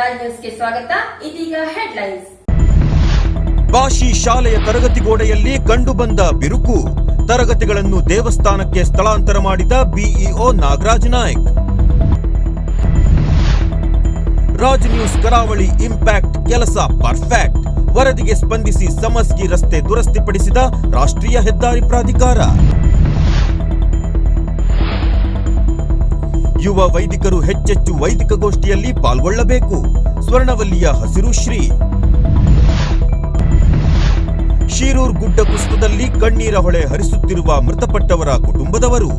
ರಾಜ್ ನ್ಯೂಸ್ಗೆ ಸ್ವಾಗತ. ಇದೀಗ ಹೆಡ್ಲೈನ್ಸ್. ಭಾಷಿ ಶಾಲೆಯ ತರಗತಿ ಗೋಡೆಯಲ್ಲಿ ಕಂಡುಬಂದ ಬಿರುಕು. ತರಗತಿಗಳನ್ನು ದೇವಸ್ಥಾನಕ್ಕೆ ಸ್ಥಳಾಂತರ ಮಾಡಿದ ಬಿಇಒ ನಾಗರಾಜ್ ನಾಯ್ಕ್. ರಾಜ್ ನ್ಯೂಸ್ ಕರಾವಳಿ ಇಂಪ್ಯಾಕ್ಟ್ ಕೆಲಸ ಪರ್ಫೆಕ್ಟ್. ವರದಿಗೆ ಸ್ಪಂದಿಸಿ ಸಮಸ್ಗಿ ರಸ್ತೆ ದುರಸ್ತಿಪಡಿಸಿದ ರಾಷ್ಟ್ರೀಯ ಹೆದ್ದಾರಿ ಪ್ರಾಧಿಕಾರ. ಯುವ ವೈದಿಕರು ಹೆಚ್ಚೆಚ್ಚು ವೈದಿಕ ಗೋಷ್ಠಿಯಲ್ಲಿ ಪಾಲ್ಗೊಳ್ಳಬೇಕು. ಸ್ವರ್ಣವಲ್ಲಿಯ ಹಸಿರು ಶ್ರೀ. ಶಿರೂರ್ ಗುಡ್ಡ ಕುಸಿತದಲ್ಲಿ ಕಣ್ಣೀರ ಹೊಳೆ ಹರಿಸುತ್ತಿರುವ ಮೃತಪಟ್ಟವರ ಕುಟುಂಬದವರು.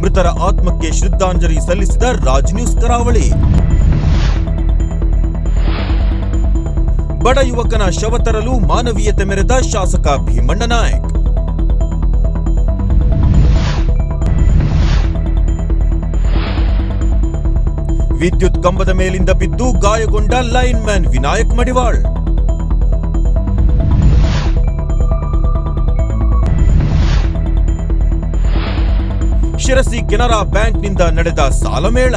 ಮೃತರ ಆತ್ಮಕ್ಕೆ ಶ್ರದ್ಧಾಂಜಲಿ ಸಲ್ಲಿಸಿದ ರಾಜ್ ನ್ಯೂಸ್ ಕರಾವಳಿ. ಬಡ ಯುವಕನ ಶವ ತರಲು ಮಾನವೀಯತೆ ಮೆರೆದ ಶಾಸಕ ಭೀಮಣ್ಣ ನಾಯ್ಕ್. ವಿದ್ಯುತ್ ಕಂಬದ ಮೇಲಿಂದ ಬಿದ್ದು ಗಾಯಗೊಂಡ ಲೈನ್ ಮ್ಯಾನ್ ವಿನಾಯಕ್ ಮಡಿವಾಳ್. ಶಿರಸಿ ಕೆನರಾ ಬ್ಯಾಂಕ್ನಿಂದ ನಡೆದ ಸಾಲ ಮೇಳ.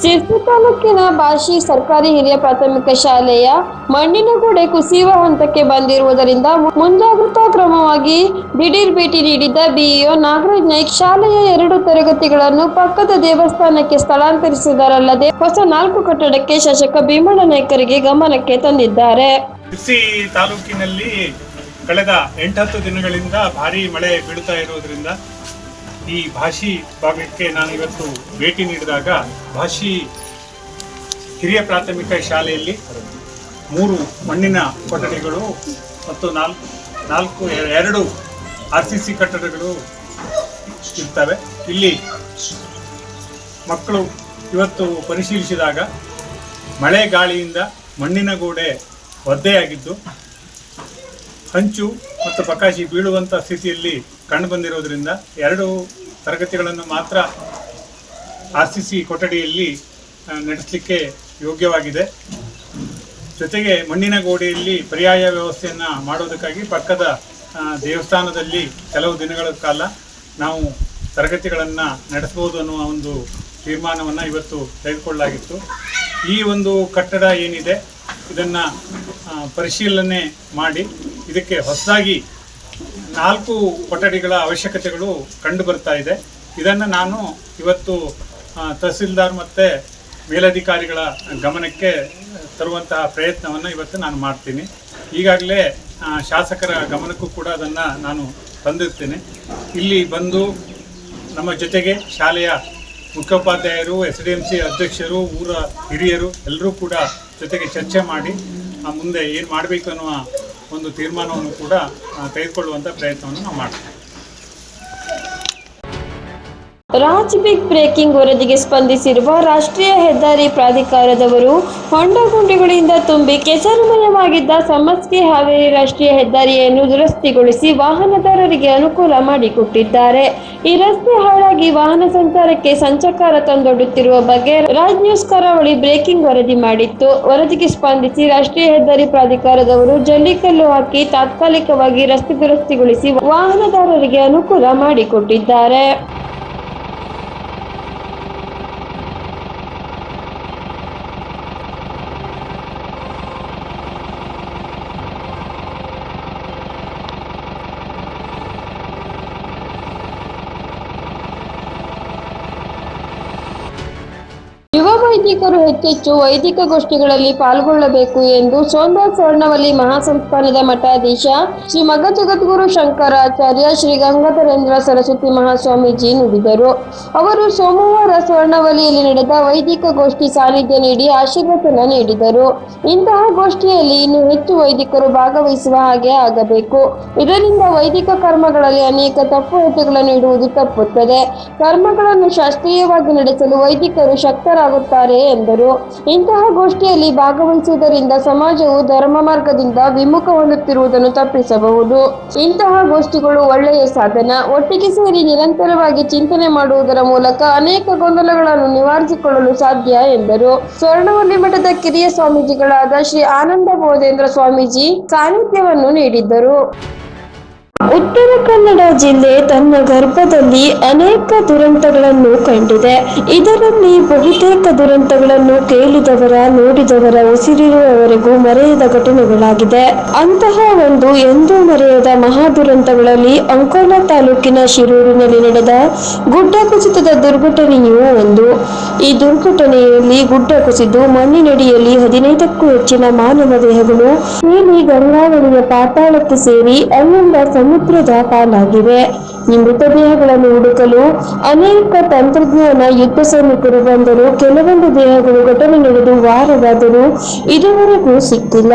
ಶಿರಸಿ ತಾಲೂಕಿನ ಭಾಷಿ ಸರ್ಕಾರಿ ಹಿರಿಯ ಪ್ರಾಥಮಿಕ ಶಾಲೆಯ ಮಣ್ಣಿನ ಗೋಡೆ ಕುಸಿಯುವ ಹಂತಕ್ಕೆ ಬಂದಿರುವುದರಿಂದ ಮುಂಜಾಗ್ರತಾ ಕ್ರಮವಾಗಿ ದಿಢೀರ್ ಭೇಟಿ ನೀಡಿದ್ದ ಬಿಇಒ ನಾಗರಾಜ್ ನಾಯ್ಕ್ ಶಾಲೆಯ 2 ತರಗತಿಗಳನ್ನು ಪಕ್ಕದ ದೇವಸ್ಥಾನಕ್ಕೆ ಸ್ಥಳಾಂತರಿಸಿದರಲ್ಲದೆ ಹೊಸ 4 ಕಟ್ಟಡಕ್ಕೆ ಶಾಸಕ ಭೀಮಣ್ಣ ನಾಯ್ಕರಿಗೆ ಗಮನಕ್ಕೆ ತಂದಿದ್ದಾರೆ. ಶಿರಸಿ ತಾಲೂಕಿನಲ್ಲಿ ಕಳೆದ 8-10 ದಿನಗಳಿಂದ ಭಾರೀ ಮಳೆ ಬೀಳುತ್ತಾ ಇರುವುದರಿಂದ ಈ ಭಾಷಿ ಭಾಗಕ್ಕೆ ನಾನು ಇವತ್ತು ಭೇಟಿ ನೀಡಿದಾಗ ಭಾಷಿ ಹಿರಿಯ ಪ್ರಾಥಮಿಕ ಶಾಲೆಯಲ್ಲಿ 3 ಮಣ್ಣಿನ ಕೊಠಡಿಗಳು ಮತ್ತು 2 RCC ಕಟ್ಟಡಗಳು ಇರ್ತವೆ. ಇಲ್ಲಿ ಮಕ್ಕಳು ಇವತ್ತು ಪರಿಶೀಲಿಸಿದಾಗ ಮಳೆ ಗಾಳಿಯಿಂದ ಮಣ್ಣಿನ ಗೋಡೆ ಒದ್ದೆಯಾಗಿದ್ದು ಹಂಚು ಮತ್ತು ಪಕಾಶಿ ಬೀಳುವಂಥ ಸ್ಥಿತಿಯಲ್ಲಿ ಕಂಡುಬಂದಿರೋದ್ರಿಂದ 2 ತರಗತಿಗಳನ್ನು ಮಾತ್ರ RCC ಕೊಠಡಿಯಲ್ಲಿ ನಡೆಸಲಿಕ್ಕೆ ಯೋಗ್ಯವಾಗಿದೆ. ಜೊತೆಗೆ ಮಣ್ಣಿನ ಗೋಡೆಯಲ್ಲಿ ಪರ್ಯಾಯ ವ್ಯವಸ್ಥೆಯನ್ನು ಮಾಡೋದಕ್ಕಾಗಿ ಪಕ್ಕದ ದೇವಸ್ಥಾನದಲ್ಲಿ ಕೆಲವು ದಿನಗಳ ಕಾಲ ನಾವು ತರಗತಿಗಳನ್ನು ನಡೆಸ್ಬೋದು ಅನ್ನುವ ಒಂದು ತೀರ್ಮಾನವನ್ನು ಇವತ್ತು ತೆಗೆದುಕೊಳ್ಳಲಾಗಿತ್ತು. ಈ ಒಂದು ಕಟ್ಟಡ ಏನಿದೆ ಇದನ್ನು ಪರಿಶೀಲನೆ ಮಾಡಿ ಇದಕ್ಕೆ ಹೊಸದಾಗಿ 4 ಕೊಠಡಿಗಳ ಅವಶ್ಯಕತೆಗಳು ಕಂಡು ಬರ್ತಾ ಇದೆ. ಇದನ್ನು ನಾನು ಇವತ್ತು ತಹಸೀಲ್ದಾರ್ ಮತ್ತು ಮೇಲಧಿಕಾರಿಗಳ ಗಮನಕ್ಕೆ ತರುವಂತಹ ಪ್ರಯತ್ನವನ್ನು ಇವತ್ತು ನಾನು ಮಾಡ್ತೀನಿ. ಈಗಾಗಲೇ ಶಾಸಕರ ಗಮನಕ್ಕೂ ಕೂಡ ಅದನ್ನು ನಾನು ತಂದಿರ್ತೇನೆ. ಇಲ್ಲಿ ಬಂದು ನಮ್ಮ ಜೊತೆಗೆ ಶಾಲೆಯ ಮುಖ್ಯೋಪಾಧ್ಯಾಯರು, SDMC ಅಧ್ಯಕ್ಷರು, ಊರ ಹಿರಿಯರು ಎಲ್ಲರೂ ಕೂಡ ಜೊತೆಗೆ ಚರ್ಚೆ ಮಾಡಿ ಮುಂದೆ ಏನು ಮಾಡಬೇಕು ಅನ್ನುವ ಒಂದು ತೀರ್ಮಾನವನ್ನು ಕೂಡ ತೆಗೆದುಕೊಳ್ಳುವಂಥ ಪ್ರಯತ್ನವನ್ನು ನಾವು ಮಾಡ್ತೀವಿ. ರಾಜ್ ಬಿಗ್ ಬ್ರೇಕಿಂಗ್ ವರದಿಗೆ ಸ್ಪಂದಿಸಿರುವ ರಾಷ್ಟ್ರೀಯ ಹೆದ್ದಾರಿ ಪ್ರಾಧಿಕಾರದವರು ಹೊಂಡ ಗುಂಡಿಗಳಿಂದ ತುಂಬಿ ಕೆಸರುಮಯವಾಗಿದ್ದ ಸಮಸ್ಗಿ ಹಾವೇರಿ ರಾಷ್ಟ್ರೀಯ ಹೆದ್ದಾರಿಯನ್ನು ದುರಸ್ತಿಗೊಳಿಸಿ ವಾಹನದಾರರಿಗೆ ಅನುಕೂಲ ಮಾಡಿಕೊಟ್ಟಿದ್ದಾರೆ. ಈ ರಸ್ತೆ ಹಾಳಾಗಿ ವಾಹನ ಸಂಚಾರಕ್ಕೆ ಸಂಚಕಾರ ತಂದೊಡ್ಡುತ್ತಿರುವ ಬಗ್ಗೆ ರಾಜ್ ನ್ಯೂಸ್ ಕರಾವಳಿ ಬ್ರೇಕಿಂಗ್ ವರದಿ ಮಾಡಿತ್ತು. ವರದಿಗೆ ಸ್ಪಂದಿಸಿ ರಾಷ್ಟ್ರೀಯ ಹೆದ್ದಾರಿ ಪ್ರಾಧಿಕಾರದವರು ಜಲ್ಲಿಕಲ್ಲು ಹಾಕಿ ತಾತ್ಕಾಲಿಕವಾಗಿ ರಸ್ತೆ ದುರಸ್ತಿಗೊಳಿಸಿ ವಾಹನದಾರರಿಗೆ ಅನುಕೂಲ ಮಾಡಿಕೊಟ್ಟಿದ್ದಾರೆ. ಯುವ ವೈದಿಕರು ಹೆಚ್ಚೆಚ್ಚು ವೈದಿಕ ಗೋಷ್ಠಿಗಳಲ್ಲಿ ಪಾಲ್ಗೊಳ್ಳಬೇಕು ಎಂದು ಸೋಮವಾರ ಸ್ವರ್ಣವಲ್ಲಿ ಮಹಾಸಂಸ್ಥಾನದ ಮಠಾಧೀಶ ಶ್ರೀ ಮಗ ಜಗದ್ಗುರು ಶಂಕರಾಚಾರ್ಯ ಶ್ರೀ ಗಂಗಾಧರೇಂದ್ರ ಸರಸ್ವತಿ ಮಹಾಸ್ವಾಮೀಜಿ ನುಡಿದರು. ಅವರು ಸೋಮವಾರ ಸ್ವರ್ಣವಲ್ಲಿಯಲ್ಲಿ ನಡೆದ ವೈದಿಕ ಗೋಷ್ಠಿ ಸಾನ್ನಿಧ್ಯ ನೀಡಿ ಆಶೀರ್ವಚನ ನೀಡಿದರು. ಇಂತಹ ಗೋಷ್ಠಿಯಲ್ಲಿ ಇನ್ನೂ ಹೆಚ್ಚು ವೈದಿಕರು ಭಾಗವಹಿಸುವ ಹಾಗೆ ಆಗಬೇಕು. ಇದರಿಂದ ವೈದಿಕ ಕರ್ಮಗಳಲ್ಲಿ ಅನೇಕ ತಪ್ಪು ಹೆಜ್ಜೆಗಳನ್ನು ಇಡುವುದು ತಪ್ಪುತ್ತದೆ. ಕರ್ಮಗಳನ್ನು ಶಾಸ್ತ್ರೀಯವಾಗಿ ನಡೆಸಲು ವೈದಿಕರು ಶಕ್ತರಾಗುತ್ತಾರೆ ಎಂದರು. ಇಂತಹ ಗೋಷ್ಠಿಯಲ್ಲಿ ಭಾಗವಹಿಸುವುದರಿಂದ ಸಮಾಜವು ಧರ್ಮ ಮಾರ್ಗದಿಂದ ವಿಮುಖ ಹೊಂದುತ್ತಿರುವುದನ್ನು ತಪ್ಪಿಸಬಹುದು. ಇಂತಹ ಗೋಷ್ಠಿಗಳು ಒಳ್ಳೆಯ ಸಾಧನ. ಒಟ್ಟಿಗೆ ಸೇರಿ ನಿರಂತರವಾಗಿ ಚಿಂತನೆ ಮಾಡುವುದರ ಮೂಲಕ ಅನೇಕ ಗೊಂದಲಗಳನ್ನು ನಿವಾರಿಸಿಕೊಳ್ಳಲು ಸಾಧ್ಯ ಎಂದರು. ಸ್ವರ್ಣವಲ್ಲಿ ಮಠದ ಕಿರಿಯ ಸ್ವಾಮೀಜಿಗಳಾದ ಶ್ರೀ ಆನಂದ ಬೋಧೇಂದ್ರ ಸ್ವಾಮೀಜಿ ಸಾನ್ನಿಧ್ಯವನ್ನು ನೀಡಿದ್ದರು. ಉತ್ತರ ಕನ್ನಡ ಜಿಲ್ಲೆ ತನ್ನ ಗರ್ಭದಲ್ಲಿ ಅನೇಕ ದುರಂತಗಳನ್ನು ಕಂಡಿದೆ. ಇದರಲ್ಲಿ ಬಹುತೇಕ ದುರಂತಗಳನ್ನು ಕೇಳಿದವರ, ನೋಡಿದವರ, ಉಸಿರಿರುವವರೆಗೂ ಮರೆಯದ ಘಟನೆಗಳಾಗಿದೆ. ಅಂತಹ ಒಂದು ಎಂದೂ ಮರೆಯದ ಮಹಾ ದುರಂತಗಳಲ್ಲಿ ಅಂಕೋಲಾ ತಾಲೂಕಿನ ಶಿರೂರಿನಲ್ಲಿ ನಡೆದ ಗುಡ್ಡ ಕುಸಿತದ ದುರ್ಘಟನೆಯೂ ಒಂದು. ಈ ದುರ್ಘಟನೆಯಲ್ಲಿ ಗುಡ್ಡ ಕುಸಿದು ಮಣ್ಣಿನಡಿಯಲ್ಲಿ 15ಕ್ಕೂ ಹೆಚ್ಚಿನ ಮಾನವ ದೇಹಗಳು ತೇಲಿ ಗಂಗಾವಳಿಯ ಪಾತಾಳಕ್ಕೆ ಸೇರಿ ಅಲ್ಲಿಂದ ಸಮುದ್ರದ ಪಾಲಾಗಿವೆ. ಈ ಮೃತದೇಹಗಳನ್ನು ಹುಡುಕಲು ಅನೇಕ ತಂತ್ರಜ್ಞಾನ ಯುದ್ಧ ಸೈನಿಕರು ಬಂದರು. ಕೆಲವೊಂದು ದೇಹಗಳು ಘಟನೆ ನಡೆದು ವಾರವಾದರೂ ಇದುವರೆಗೂ ಸಿಕ್ಕಿಲ್ಲ.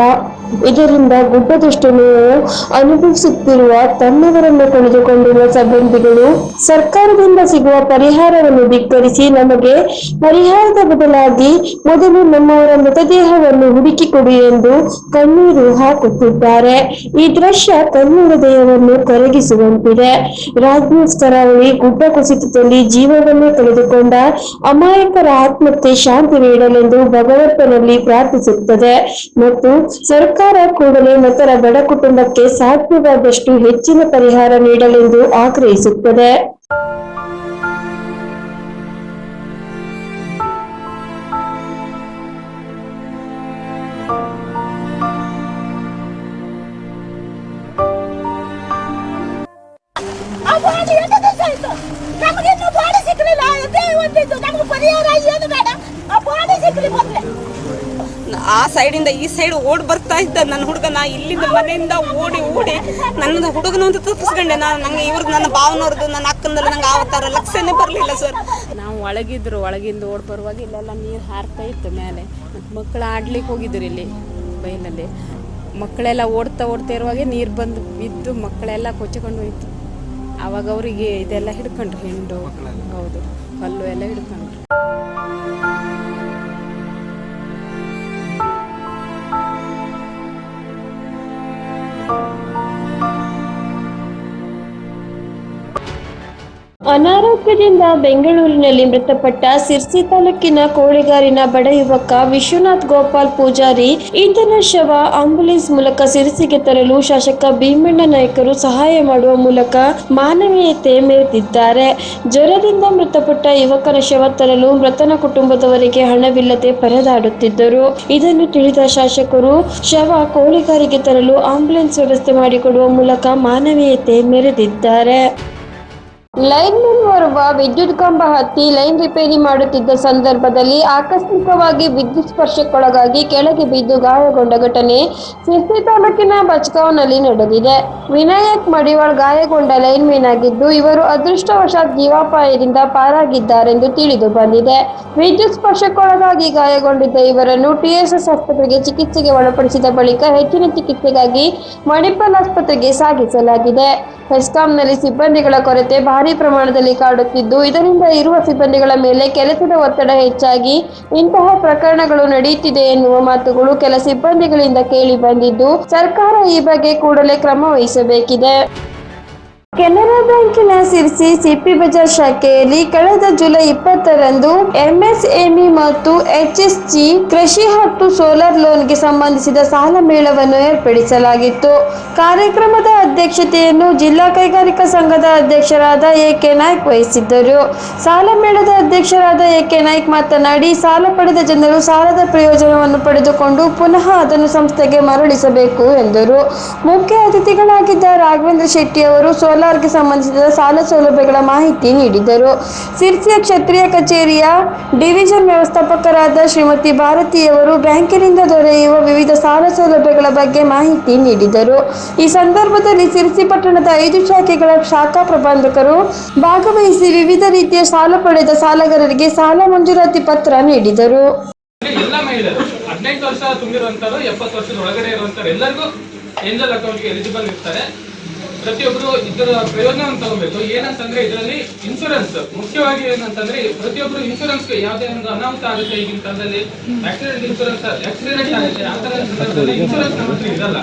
ಇದರಿಂದ ಗುಡ್ಡದಷ್ಟು ನೋವು ಅನುಭವಿಸುತ್ತಿರುವ ತನ್ನವರನ್ನು ಕಳೆದುಕೊಂಡಿರುವ ಸಿಬ್ಬಂದಿಗಳು ಸರ್ಕಾರದಿಂದ ಸಿಗುವ ಪರಿಹಾರವನ್ನು ಧಿಕ್ಕರಿಸಿ ನಮಗೆ ಪರಿಹಾರದ ಬದಲಾಗಿ ಮೊದಲು ನಮ್ಮವರ ಮೃತದೇಹವನ್ನು ಹುಡುಕಿಕೊಡಿ ಎಂದು ಕಣ್ಣೀರು ಹಾಕುತ್ತಿದ್ದಾರೆ. ಈ ದೃಶ್ಯ ಕನ್ನಡ ದೇಹವನ್ನು ಕರಗಿಸುವಂತಿದೆ. ರಾಜ್ ನ್ಯೂಸ್ ಕರಾವಳಿ ಗುಡ್ಡ ಕುಸಿತದಲ್ಲಿ ಜೀವವನ್ನೇ ಕಳೆದುಕೊಂಡ ಅಮಾಯಕರ ಆತ್ಮಕ್ಕೆ ಶಾಂತಿ ನೀಡಲೆಂದು ಭಗವಂತನಲ್ಲಿ ಪ್ರಾರ್ಥಿಸುತ್ತದೆ ಮತ್ತು ಸರ್ಕಾರ ಕೂಡಲೇ ಮೃತರ ಬಡ ಕುಟುಂಬಕ್ಕೆ ಸಾಧ್ಯವಾದಷ್ಟು ಹೆಚ್ಚಿನ ಪರಿಹಾರ ನೀಡಲೆಂದು ಆಗ್ರಹಿಸುತ್ತದೆ. ನಮಗಿನ್ನು ಬಾಡಿ ಸಿಕ್ಕಲಿಲ್ಲ. ಅದೇ ಒಂದಿದ್ದು ನಮ್ಗೆ ಪರಿಹಾರ ಏನು ಬೇಡ, ಆ ಬಾಡಿ ಸಿಕ್ಕಲಿ ಮೊದಲೇ. ಆ ಸೈಡಿಂದ ಈ ಸೈಡ್ ಓಡಿ ಬರ್ತಾ ಇದ್ದ ನನ್ನ ಹುಡುಗನ ಇಲ್ಲಿಂದ ಮನೆಯಿಂದ ಓಡಿ ನನ್ನ ಹುಡುಗನ ಅಂತ ತಪ್ಪಿಸ್ಕೊಂಡೆ. ನಂಗೆ ಇವ್ರದ್ದು, ನನ್ನ ಭಾವನವ್ರದ್ದು, ನನ್ನ ಅಕ್ಕಂದಲ್ಲ, ನಂಗೆ ಆವತ್ತಾರ ಲಕ್ಷ್ಯನೇ ಬರಲಿಲ್ಲ ಸರ್. ನಾವು ಒಳಗಿಂದ ಓಡಿ ಬರುವಾಗ ಇಲ್ಲೆಲ್ಲ ನೀರು ಹಾರ್ತಾ ಇತ್ತು ಮೇಲೆ. ಮತ್ತು ಮಕ್ಕಳು ಆಡ್ಲಿಕ್ಕೆ ಹೋಗಿದ್ರು ಇಲ್ಲಿ ಬೈಲಲ್ಲಿ. ಮಕ್ಕಳೆಲ್ಲ ಓಡ್ತಾ ಇರುವಾಗೆ ನೀರು ಬಂದು ಬಿದ್ದು ಮಕ್ಕಳೆಲ್ಲ ಕೊಚ್ಚಿಕೊಂಡು ಹೋಯ್ತು. ಆವಾಗ ಅವರಿಗೆ ಇದೆಲ್ಲ ಹಿಡ್ಕೊಂಡ್ರು, ಹಿಂಡು, ಹೌದು, ಕಲ್ಲು ಎಲ್ಲ ಹಿಡ್ಕೊಂಡ್ರು. ಅನಾರೋಗ್ಯದಿಂದ ಬೆಂಗಳೂರಿನಲ್ಲಿ ಮೃತಪಟ್ಟ ಸಿರ್ಸಿ ತಾಲೂಕಿನ ಕೋಳಿಗಾರಿನ ಬಡ ಯುವಕ ವಿಶ್ವನಾಥ್ ಗೋಪಾಲ್ ಪೂಜಾರಿ ಈತನ ಶವ ಆಂಬ್ಯುಲೆನ್ಸ್ ಮೂಲಕ ಸಿರ್ಸಿಗೆ ತರಲು ಶಾಸಕ ಭೀಮಣ್ಣ ನಾಯ್ಕರು ಸಹಾಯ ಮಾಡುವ ಮೂಲಕ ಮಾನವೀಯತೆ ಮೆರೆದಿದ್ದಾರೆ. ಜ್ವರದಿಂದ ಮೃತಪಟ್ಟ ಯುವಕನ ಶವ ತರಲು ಮೃತನ ಕುಟುಂಬದವರಿಗೆ ಹಣವಿಲ್ಲದೆ ಪರದಾಡುತ್ತಿದ್ದರು. ಇದನ್ನು ತಿಳಿದ ಶಾಸಕರು ಶವ ಕೋಳಿಗಾರಿಗೆ ತರಲು ಆಂಬ್ಯುಲೆನ್ಸ್ ವ್ಯವಸ್ಥೆ ಮಾಡಿಕೊಡುವ ಮೂಲಕ ಮಾನವೀಯತೆ ಮೆರೆದಿದ್ದಾರೆ. ಲೈನ್ಮನ್ ಓರ್ವ ವಿದ್ಯುತ್ ಕಂಬ ಹತ್ತಿ ಲೈನ್ ರಿಪೇರಿ ಮಾಡುತ್ತಿದ್ದ ಸಂದರ್ಭದಲ್ಲಿ ಆಕಸ್ಮಿಕವಾಗಿ ವಿದ್ಯುತ್ ಸ್ಪರ್ಶಕ್ಕೊಳಗಾಗಿ ಕೆಳಗೆ ಬಿದ್ದು ಗಾಯಗೊಂಡ ಘಟನೆ ಸಿರ್ಸಿ ತಾಲೂಕಿನ ಬಚ್ಗಾಂವ್ನಲ್ಲಿ ನಡೆದಿದೆ. ವಿನಾಯಕ್ ಮಡಿವಾಳ್ ಗಾಯಗೊಂಡ ಲೈನ್ಮನ್ ಆಗಿದ್ದು, ಇವರು ಅದೃಷ್ಟವಶಾತ್ ಜೀವಾಪಾಯದಿಂದ ಪಾರಾಗಿದ್ದಾರೆಂದು ತಿಳಿದು ಬಂದಿದೆ. ವಿದ್ಯುತ್ ಸ್ಪರ್ಶಕ್ಕೊಳಗಾಗಿ ಗಾಯಗೊಂಡಿದ್ದ ಇವರನ್ನು ಟಿಎಸ್ಎಸ್ ಆಸ್ಪತ್ರೆಗೆ ಚಿಕಿತ್ಸೆಗೆ ಒಳಪಡಿಸಿದ ಬಳಿಕ ಹೆಚ್ಚಿನ ಚಿಕಿತ್ಸೆಗಾಗಿ ಮಣಿಪಾಲ್ ಆಸ್ಪತ್ರೆಗೆ ಸಾಗಿಸಲಾಗಿದೆ. ಬೆಸ್ಕಾಂನಲ್ಲಿ ಸಿಬ್ಬಂದಿಗಳ ಕೊರತೆ ಭಾರಿ ಪ್ರಮಾಣದಲ್ಲಿ ಕಾಡುತ್ತಿದ್ದು, ಇದರಿಂದ ಇರುವ ಸಿಬ್ಬಂದಿಗಳ ಮೇಲೆ ಕೆಲಸದ ಒತ್ತಡ ಹೆಚ್ಚಾಗಿ ಇಂತಹ ಪ್ರಕರಣಗಳು ನಡೆಯುತ್ತಿದೆ ಎನ್ನುವ ಮಾತುಗಳು ಕೆಲ ಸಿಬ್ಬಂದಿಗಳಿಂದ ಕೇಳಿ ಬಂದಿದ್ದು, ಸರ್ಕಾರ ಈ ಬಗ್ಗೆ ಕೂಡಲೇ ಕ್ರಮ ವಹಿಸಬೇಕಿದೆ. ಕೆನರಾ ಬ್ಯಾಂಕಿನ ಸಿರ್ಸಿ ಸಿಪಿ ಬಜಾರ್ ಶಾಖೆಯಲ್ಲಿ ಕಳೆದ ಜುಲೈ 20ರಂದು ಎಂಎಸ್ಎಂಇ ಮತ್ತು ಎಚ್ಎಸ್ಜಿ ಕೃಷಿ ಮತ್ತು ಸೋಲಾರ್ ಲೋನ್ಗೆ ಸಂಬಂಧಿಸಿದ ಸಾಲ ಮೇಳವನ್ನು ಏರ್ಪಡಿಸಲಾಗಿತ್ತು. ಕಾರ್ಯಕ್ರಮದ ಅಧ್ಯಕ್ಷತೆಯನ್ನು ಜಿಲ್ಲಾ ಕೈಗಾರಿಕಾ ಸಂಘದ ಅಧ್ಯಕ್ಷರಾದ ಎಕೆ ನಾಯ್ಕ್ ವಹಿಸಿದ್ದರು. ಸಾಲ ಮೇಳದ ಅಧ್ಯಕ್ಷರಾದ ಎಕೆ ನಾಯ್ಕ್ ಮಾತನಾಡಿ, ಸಾಲ ಪಡೆದ ಜನರು ಸಾಲದ ಪ್ರಯೋಜನವನ್ನು ಪಡೆದುಕೊಂಡು ಪುನಃ ಅದನ್ನು ಸಂಸ್ಥೆಗೆ ಮರಳಿಸಬೇಕು ಎಂದರು. ಮುಖ್ಯ ಅತಿಥಿಗಳಾಗಿದ್ದ ರಾಘವೇಂದ್ರ ಶೆಟ್ಟಿ ಅವರು ಸೋಲಾರ್ಗೆ ಸಂಬಂಧಿಸಿದ ಸಾಲ ಸೌಲಭ್ಯಗಳ ಮಾಹಿತಿ ನೀಡಿದರು. ಸಿರ್ಸಿಯ ಕ್ಷತ್ರಿಯ ಕಚೇರಿಯ ಡಿವಿಷನ್ ವ್ಯವಸ್ಥಾಪಕರಾದ ಶ್ರೀಮತಿ ಭಾರತಿಯವರು ಬ್ಯಾಂಕಿನಿಂದ ದೊರೆಯುವ ವಿವಿಧ ಸಾಲ ಸೌಲಭ್ಯಗಳ ಬಗ್ಗೆ ಮಾಹಿತಿ ನೀಡಿದರು. ಈ ಸಂದರ್ಭದಲ್ಲಿ ಸಿರ್ಸಿ ಪಟ್ಟಣದ 5 ಶಾಖೆಗಳ ಶಾಖಾ ಪ್ರಬಂಧಕರು ಭಾಗವಹಿಸಿ ವಿವಿಧ ರೀತಿಯ ಸಾಲ ಪಡೆದ ಸಾಲಗಾರರಿಗೆ ಸಾಲ ಮಂಜೂರಾತಿ ಪತ್ರ ನೀಡಿದರು. ಎಲ್ಲ ಮಹಿಳೆಯರು 18 ವರ್ಷ ತುಂಬಿರುವಂತರು 70 ವರ್ಷದ ಒಳಗಡೆ ಇರುವಂತರು ಎಲ್ಲರಿಗೂ ಏಂಜಲ್ ಅಕೌಂಟ್ಗೆ ಎಲಿಜಿಬಲ್ ಇರ್ತಾರೆ. ಪ್ರತಿಯೊಬ್ಬರು ಇದರ ಪ್ರಯೋಜನವನ್ನು ತಗೋಬೇಕು. ಏನಂತಂದ್ರೆ ಇದರಲ್ಲಿ ಇನ್ಶೂರೆನ್ಸ್ ಮುಖ್ಯವಾಗಿ ಏನಂತಂದ್ರೆ ಪ್ರತಿಯೊಬ್ಬರು ಇನ್ಶೂರೆನ್ಸ್ಗೆ ಯಾವುದೇ ಒಂದು ಅನಾಹುತ ಆಗುತ್ತೆ ಈಗಿನ ಕಾಲದಲ್ಲಿ ಆಕ್ಸಿಡೆಂಟ್ ಆಗುತ್ತೆ, ಆ ತರ ಸಂದರ್ಭದಲ್ಲಿ ಇನ್ಶೂರೆನ್ಸ್ ನಮ್ಮ ಹತ್ರ ಇರಲ್ಲ.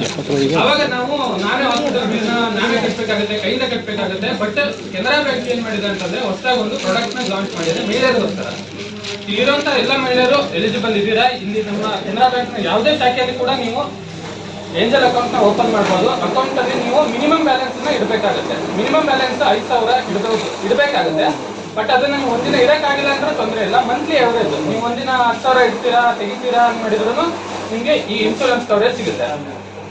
ಅವಾಗ ನಾವು ನಾವೇ ಹಾಸ್ಪಿಟಲ್ ಬಿಲ್ನ ನಾವೇ ಕಟ್ಟಬೇಕಾಗುತ್ತೆ, ಕೈಯಿಂದ ಕಟ್ಟಬೇಕಾಗುತ್ತೆ. ಬಟ್ ಕೆನರಾ ಬ್ಯಾಂಕ್ ಏನ್ ಮಾಡಿದೆ ಅಂತಂದ್ರೆ ಹೊಸದಾಗಿ ಒಂದು ಪ್ರಾಡಕ್ಟ್ ನ ಲಾಂಚ್ ಮಾಡಿದೆ ಮಹಿಳೆಯರಿಗೋಸ್ಕರ. ಇಲ್ಲಿರುವಂತಹ ಎಲ್ಲ ಮಹಿಳೆಯರು ಎಲಿಜಿಬಲ್ ಇದ್ದೀರಾ. ಇಲ್ಲಿ ನಮ್ಮ ಕೆನರಾ ಬ್ಯಾಂಕ್ ನ ಯಾವುದೇ ಶಾಖೆಯಲ್ಲಿ ಕೂಡ ನೀವು ಏಂಜಲ್ ಅಕೌಂಟ್ ನ ಓಪನ್ ಮಾಡ್ಬೋದು. ಅಕೌಂಟ್ ಅಲ್ಲಿ ನೀವು ಮಿನಿಮಮ್ ಬ್ಯಾಲೆನ್ಸ್ ನ ಇಡಬೇಕಾಗುತ್ತೆ. ಮಿನಿಮಮ್ ಬ್ಯಾಲೆನ್ಸ್ 5,000 ಇಡಬೇಕಾಗುತ್ತೆ. ಬಟ್ ಅದನ್ನ ನೀವು ಒಂದಿನ ಇಡಕ್ಕಾಗಿಲ್ಲ ಅಂದ್ರೆ ತೊಂದರೆ ಇಲ್ಲ. ಮಂತ್ಲಿ ಅವರೇಜ್ ನೀವು ಒಂದಿನ 10,000 ಇಡ್ತೀರಾ ತೆಗಿತೀರಾ ಅಂತ ಮಾಡಿದ್ರು ನಿಮ್ಗೆ ಈ ಇನ್ಶೂರೆನ್ಸ್ ಕವರೇಜ್ ಸಿಗುತ್ತೆ.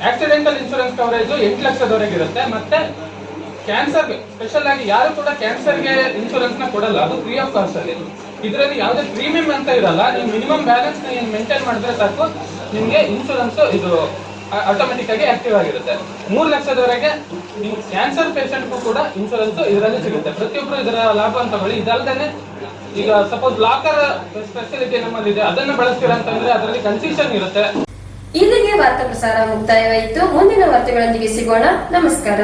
ಆಕ್ಸಿಡೆಂಟಲ್ ಇನ್ಶೂರೆನ್ಸ್ ಕವರೇಜ್ 8 ಲಕ್ಷದವರೆಗೆ ಇರುತ್ತೆ. ಮತ್ತೆ ಕ್ಯಾನ್ಸರ್ ಸ್ಪೆಷಲ್ ಆಗಿ ಯಾರು ಕೂಡ ಕ್ಯಾನ್ಸರ್ಗೆ ಇನ್ಶೂರೆನ್ಸ್ ನ ಕೊಡಲ್ಲ, ಅದು ಫ್ರೀ ಆಫ್ ಕಾಸ್ಟ್ ಅಲ್ಲಿ. ಇದರಲ್ಲಿ ಯಾವುದೇ ಪ್ರೀಮಿಯಂ ಅಂತ ಇರಲ್ಲ. ನೀವು ಮಿನಿಮಮ್ ಬ್ಯಾಲೆನ್ಸ್ ನ ಮೇಂಟೈನ್ ಮಾಡಿದ್ರೆ ಸಾಕು, ನಿಮ್ಗೆ ಇನ್ಶೂರೆನ್ಸ್ ಇದು ಆಟೋಮೆಟಿಕ್ ಆಗಿ ಆಕ್ಟಿವ್ ಆಗಿರುತ್ತೆ. 3 ಲಕ್ಷದವರೆಗೆ ನೀವು ಕ್ಯಾನ್ಸರ್ ಪೇಷಂಟ್ಗೂ ಕೂಡ ಇನ್ಶೂರೆನ್ಸ್ ಇದರಲ್ಲಿ ಸಿಗುತ್ತೆ. ಪ್ರತಿಯೊಬ್ಬರು ಇದರ ಲಾಭ ಅಂತ ತಗೊಳ್ಳಿ. ಇದಲ್ದೇನೆ ಈಗ ಸಪೋಸ್ ಲಾಕರ್ ಫೆಸಿಲಿಟಿ ನಮ್ಮಲ್ಲಿ ಇದೆ, ಅದನ್ನ ಬಳಸ್ತೀರಾ ಅಂತಂದ್ರೆ ಅದರಲ್ಲಿ ಕನ್ಸೆಷನ್ ಇರುತ್ತೆ. ಇಲ್ಲಿಗೆ ವಾರ್ತಾ ಪ್ರಸಾರ ಮುಕ್ತಾಯವಾಯಿತು. ಮುಂದಿನ ವಾರ್ತೆಗಳೊಂದಿಗೆ ಸಿಗೋಣ. ನಮಸ್ಕಾರ.